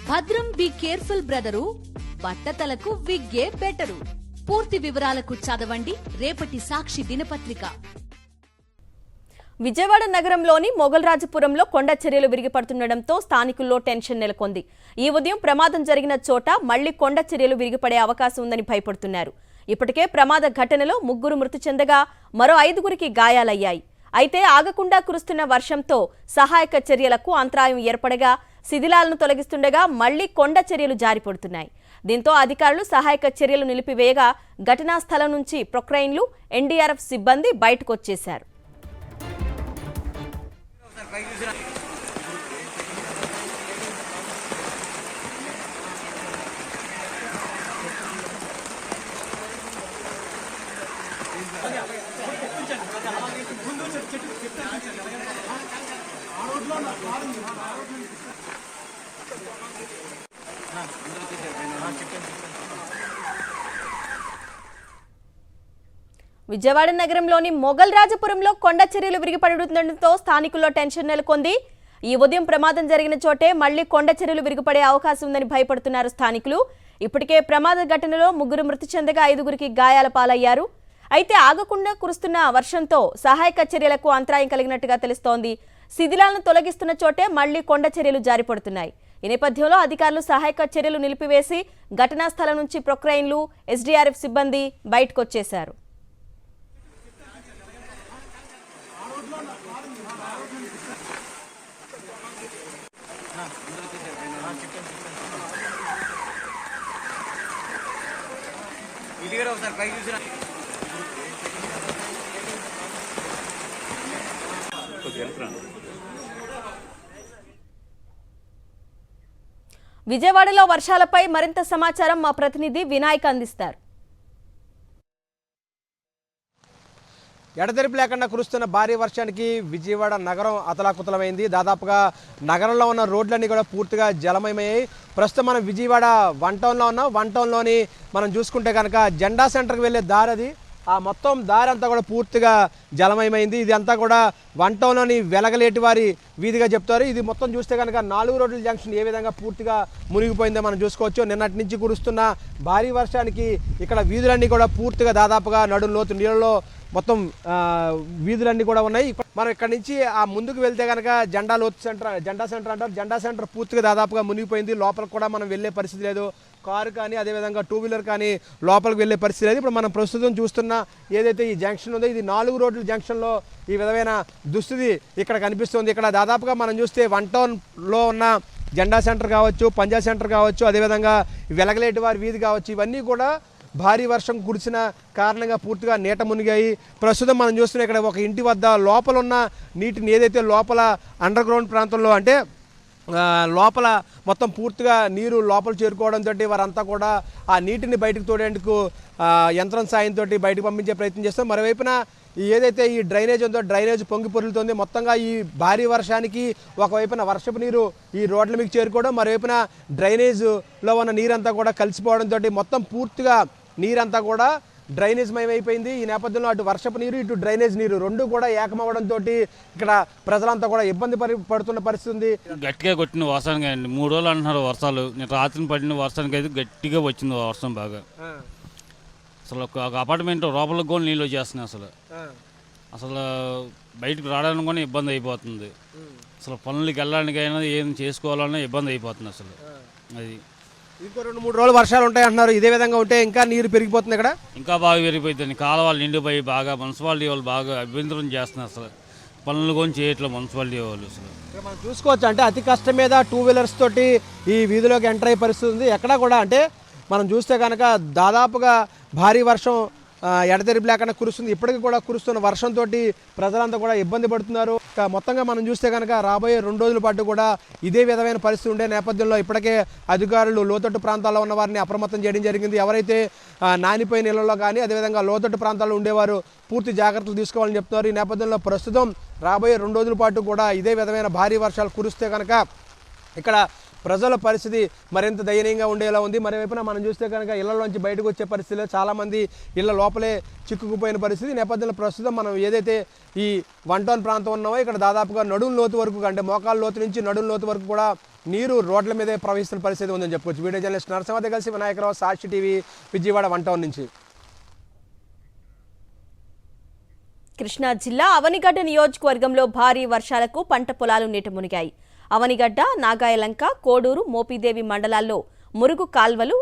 భద్రం be careful brother, బట్టతలకు విగ్గే better. పూర్తి వివరాలకు చదవండి రేపటి సాక్షి దినపత్రిక. విజయవాడ నగరంలోని మొగల్రాజపురంలో కొండ చర్యలు విరిగిపడుతుండటంతో స్థానికుల్లో టెన్షన్ నెలకొంది. ఈ ఉదయం ప్రమాదం జరిగిన చోట మళ్లీ కొండ చర్యలు విరిగిపడే అవకాశం ఉందని భయపడుతున్నారు. ఇప్పటికే ప్రమాద ఘటనలో 3 మృతి చెందగా మరో 5గురికి గాయాలయ్యాయి. అయితే ఆగకుండా కురుస్తున్న వర్షంతో సహాయక చర్యలకు అంతరాయం ఏర్పడగా శిథిలాలను తొలగిస్తుండగా మళ్లీ కొండ చర్యలు జారిపడుతున్నాయి. దీంతో అధికారులు సహాయక చర్యలు నిలిపివేయగా ఘటనా స్థలం నుంచి ప్రొక్లైన్లు, ఎన్డీఆర్ఎఫ్ సిబ్బంది బయటకొచ్చేశారు. విజయవాడ నగరంలోని మొగల్రాజపురంలో కొండ చర్యలు విరిగిపడుతుండటంతో స్థానికుల్లో టెన్షన్ నెలకొంది. ఈ ఉదయం ప్రమాదం జరిగిన చోటే మళ్లీ కొండ చర్యలు విరిగిపడే అవకాశం ఉందని భయపడుతున్నారు స్థానికులు. ఇప్పటికే ప్రమాద ఘటనలో 3 మృతి చెందగా 5గురికి గాయాల పాలయ్యారు. అయితే ఆగకుండా కురుస్తున్న వర్షంతో సహాయక చర్యలకు అంతరాయం కలిగినట్టుగా తెలుస్తోంది. శిథిలాలను తొలగిస్తున్న చోటే మళ్లీ కొండ చర్యలు జారిపడుతున్నాయి. ఈ నేపథ్యంలో అధికారులు సహాయక చర్యలు నిలిపివేసి ఘటనా స్థలం నుంచి ప్రొక్లైన్లు, ఎస్డీఆర్ఎఫ్ సిబ్బంది బయటకొచ్చేశారు. విజయవాడలో వర్షాలపై మరింత సమాచారం మా ప్రతినిధి వినాయక్ అందిస్తారు. ఎడతెరిపి లేకుండా కురుస్తున్న భారీ వర్షానికి విజయవాడ నగరం అతలాకుతలమైంది. దాదాపుగా నగరంలో ఉన్న రోడ్లన్నీ కూడా పూర్తిగా జలమయమయ్యాయి. ప్రస్తుతం మనం విజయవాడ 1 టౌన్లో ఉన్నాం. 1 టౌన్లోని మనం చూసుకుంటే కనుక జెండా సెంటర్కి వెళ్ళే దారి అది. ఆ మొత్తం దారి అంతా కూడా పూర్తిగా జలమయమైంది. ఇది అంతా కూడా 1 టౌన్లోని వెలగలేటి వారి వీధిగా చెప్తారు. ఇది మొత్తం చూస్తే కనుక 4 రోడ్ల జంక్షన్ ఏ విధంగా పూర్తిగా మునిగిపోయిందో మనం చూసుకోవచ్చు. నిన్నటి నుంచి కురుస్తున్న భారీ వర్షానికి ఇక్కడ వీధులన్నీ కూడా పూర్తిగా దాదాపుగా నడుం లోతు నీళ్ళలో మొత్తం వీధులన్నీ కూడా ఉన్నాయి. మనం ఇక్కడ నుంచి ఆ ముందుకు వెళ్తే కనుక జెండా సెంటర్ అంటారు. జెండా సెంటర్ పూర్తిగా దాదాపుగా మునిగిపోయింది. లోపలికి కూడా మనం వెళ్ళే పరిస్థితి లేదు. కారు కానీ అదేవిధంగా 2 వీలర్ కానీ లోపలికి వెళ్ళే పరిస్థితి లేదు. ఇప్పుడు మనం ప్రస్తుతం చూస్తున్న ఏదైతే ఈ జంక్షన్ ఉందో ఇది 4 రోడ్ల జంక్షన్లో ఈ విధమైన దుస్థితి ఇక్కడ కనిపిస్తుంది. ఇక్కడ దాదాపుగా మనం చూస్తే 1 టౌన్లో ఉన్న జెండా సెంటర్ కావచ్చు, పంజాబ్ సెంటర్ కావచ్చు, అదేవిధంగా వెలగలేటి వారి వీధి కావచ్చు, ఇవన్నీ కూడా భారీ వర్షం కురిసిన కారణంగా పూర్తిగా నీట మునిగాయి. ప్రస్తుతం మనం చూస్తున్న ఇక్కడ ఒక ఇంటి వద్ద లోపల ఉన్న నీటిని ఏదైతే లోపల అండర్ గ్రౌండ్ ప్రాంతంలో అంటే లోపల మొత్తం పూర్తిగా నీరు లోపల చేరుకోవడంతో వారంతా కూడా ఆ నీటిని బయటకు తోడేందుకు యంత్రం సాయంతో బయటకు పంపించే ప్రయత్నం చేస్తాం. మరోవైపున ఏదైతే ఈ డ్రైనేజ్ ఉందో డ్రైనేజ్ పొంగి పొరులుతోంది. మొత్తంగా ఈ భారీ వర్షానికి ఒకవైపున వర్షపు నీరు ఈ రోడ్ల మీకు చేరుకోవడం, మరోవైపున డ్రైనేజ్లో ఉన్న నీరంతా కూడా కలిసిపోవడంతో మొత్తం పూర్తిగా నీరంతా కూడా డ్రైనేజ్ మయమైపోయింది. ఈ నేపథ్యంలో అటు వర్షపు నీరు ఇటు డ్రైనేజ్ నీరు రెండు కూడా ఏకమవడంతో ఇక్కడ ప్రజలంతా కూడా ఇబ్బంది పడుతున్న పరిస్థితి ఉంది. గట్టిగా కొట్టిన వర్షానికి 3 రోజులు అంటున్నారు వర్షాలు. నేను రాత్రి పడిన వర్షానికి అయితే గట్టిగా వచ్చింది వర్షం బాగా. అసలు ఒక అపార్ట్మెంట్ లోపలికి కూడా నీళ్ళు వచ్చేస్తున్నాయి. అసలు బయటకు రావడానికి కూడా ఇబ్బంది అయిపోతుంది. అసలు పనులకి వెళ్ళడానికైనా ఏం చేసుకోవాలన్నా ఇబ్బంది అయిపోతుంది. అసలు అది ఇంకో 2-3 రోజులు వర్షాలు ఉంటాయి అంటున్నారు. ఇదే విధంగా ఉంటే ఇంకా నీరు పెరిగిపోతుంది. ఇక్కడ ఇంకా బాగా పెరిగిపోతుంది. కాలువలు నిండిపోయి బాగా మున్సిపాలిటీ వాళ్ళు బాగా అభ్యంతరం చేస్తున్నారు. అసలు పనులు కూడా చేయట్లేదు మున్సిపాలిటీ వాళ్ళు. అసలు మనం చూసుకోవచ్చు అంటే అతి కష్టం మీద 2 వీలర్స్ తోటి ఈ వీధిలోకి ఎంటర్ అయ్యే పరిస్థితి ఉంది. ఎక్కడ కూడా అంటే మనం చూస్తే కనుక దాదాపుగా భారీ వర్షం ఎడతెరిపి లేకుండా కురుస్తుంది. ఇప్పటికీ కూడా కురుస్తున్న వర్షంతో ప్రజలంతా కూడా ఇబ్బంది పడుతున్నారు. మొత్తంగా మనం చూస్తే కనుక రాబోయే 2 రోజుల పాటు కూడా ఇదే విధమైన పరిస్థితి ఉండే నేపథ్యంలో ఇప్పటికే అధికారులు లోతట్టు ప్రాంతాల్లో ఉన్న వారిని అప్రమత్తం చేయడం జరిగింది. ఎవరైతే నానిపోయిన ఇళ్లలో కానీ అదేవిధంగా లోతట్టు ప్రాంతాల్లో ఉండేవారు పూర్తి జాగ్రత్తలు తీసుకోవాలని చెప్తున్నారు. ఈ నేపథ్యంలో ప్రస్తుతం రాబోయే 2 రోజుల పాటు కూడా ఇదే విధమైన భారీ వర్షాలు కురిస్తే కనుక ఇక్కడ ప్రజల పరిస్థితి మరింత దయనీయంగా ఉండేలా ఉంది. మరోవైపున మనం చూస్తే కనుక ఇళ్లలోంచి బయటకు వచ్చే పరిస్థితిలో చాలామంది ఇళ్ల లోపలే చిక్కుకుపోయిన పరిస్థితి నేపథ్యంలో ప్రస్తుతం మనం ఏదైతే ఈ 1 టౌన్ ప్రాంతం ఉన్నామో ఇక్కడ దాదాపుగా నడుం లోతు వరకు అంటే మోకాళ్ళ లోతు నుంచి నడుం లోతు వరకు కూడా నీరు రోడ్ల మీదే ప్రవహిస్తున్న పరిస్థితి ఉందని చెప్పుకోవచ్చు. వీడియో జర్నలిస్ట్ నరసింహతో కలిసి వినాయకరావు, సాక్షి టీవీ, విజయవాడ 1 టౌన్ నుంచి. కృష్ణా జిల్లా అవనిగడ్డ నియోజకవర్గంలో భారీ వర్షాలకు పంట పొలాలు నీట మునిగాయి. అవనిగడ్డ, నాగాయలంక, కోడూరు, మోపిదేవి మండలాల్లో మురుగు కాల్వలు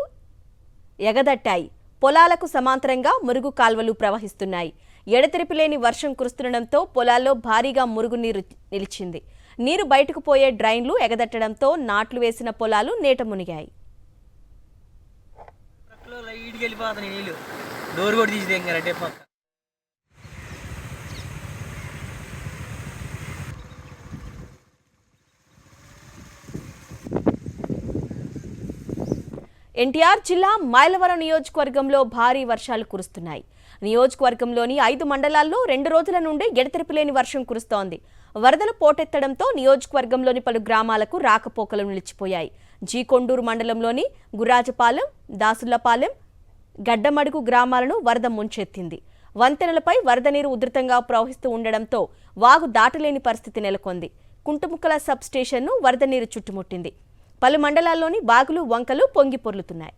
ఎగదట్టాయి. పొలాలకు సమాంతరంగా మురుగు కాల్వలు ప్రవహిస్తున్నాయి. ఎడతెరిపి లేని వర్షం కురుస్తుండటంతో పొలాల్లో భారీగా మురుగునీరు నిలిచింది. నీరు బయటకు పోయే డ్రైన్లు ఎగదట్టడంతో నాట్లు వేసిన పొలాలు నీట మునిగాయి. ఎన్టీఆర్ జిల్లా మైలవరం నియోజకవర్గంలో భారీ వర్షాలు కురుస్తున్నాయి. నియోజకవర్గంలోని 5 మండలాల్లో 2 రోజుల నుండి ఎడతెరిపి లేని వర్షం కురుస్తోంది. వరదలు పోటెత్తడంతో నియోజకవర్గంలోని పలు గ్రామాలకు రాకపోకలు నిలిచిపోయాయి. జీకొండూరు మండలంలోని గుర్రాజపాలెం, దాసులపాలెం, గడ్డమడుగు గ్రామాలను వరద ముంచెత్తింది. వంతెనలపై వరద నీరు ఉధృతంగా ప్రవహిస్తూ ఉండడంతో వాగు దాటలేని పరిస్థితి నెలకొంది. కుంటుముక్కల సబ్ స్టేషన్ను వరద నీరు చుట్టుముట్టింది. పలు మండలాల్లోని వాగులు, వంకలు పొంగి పొర్లుతున్నాయి.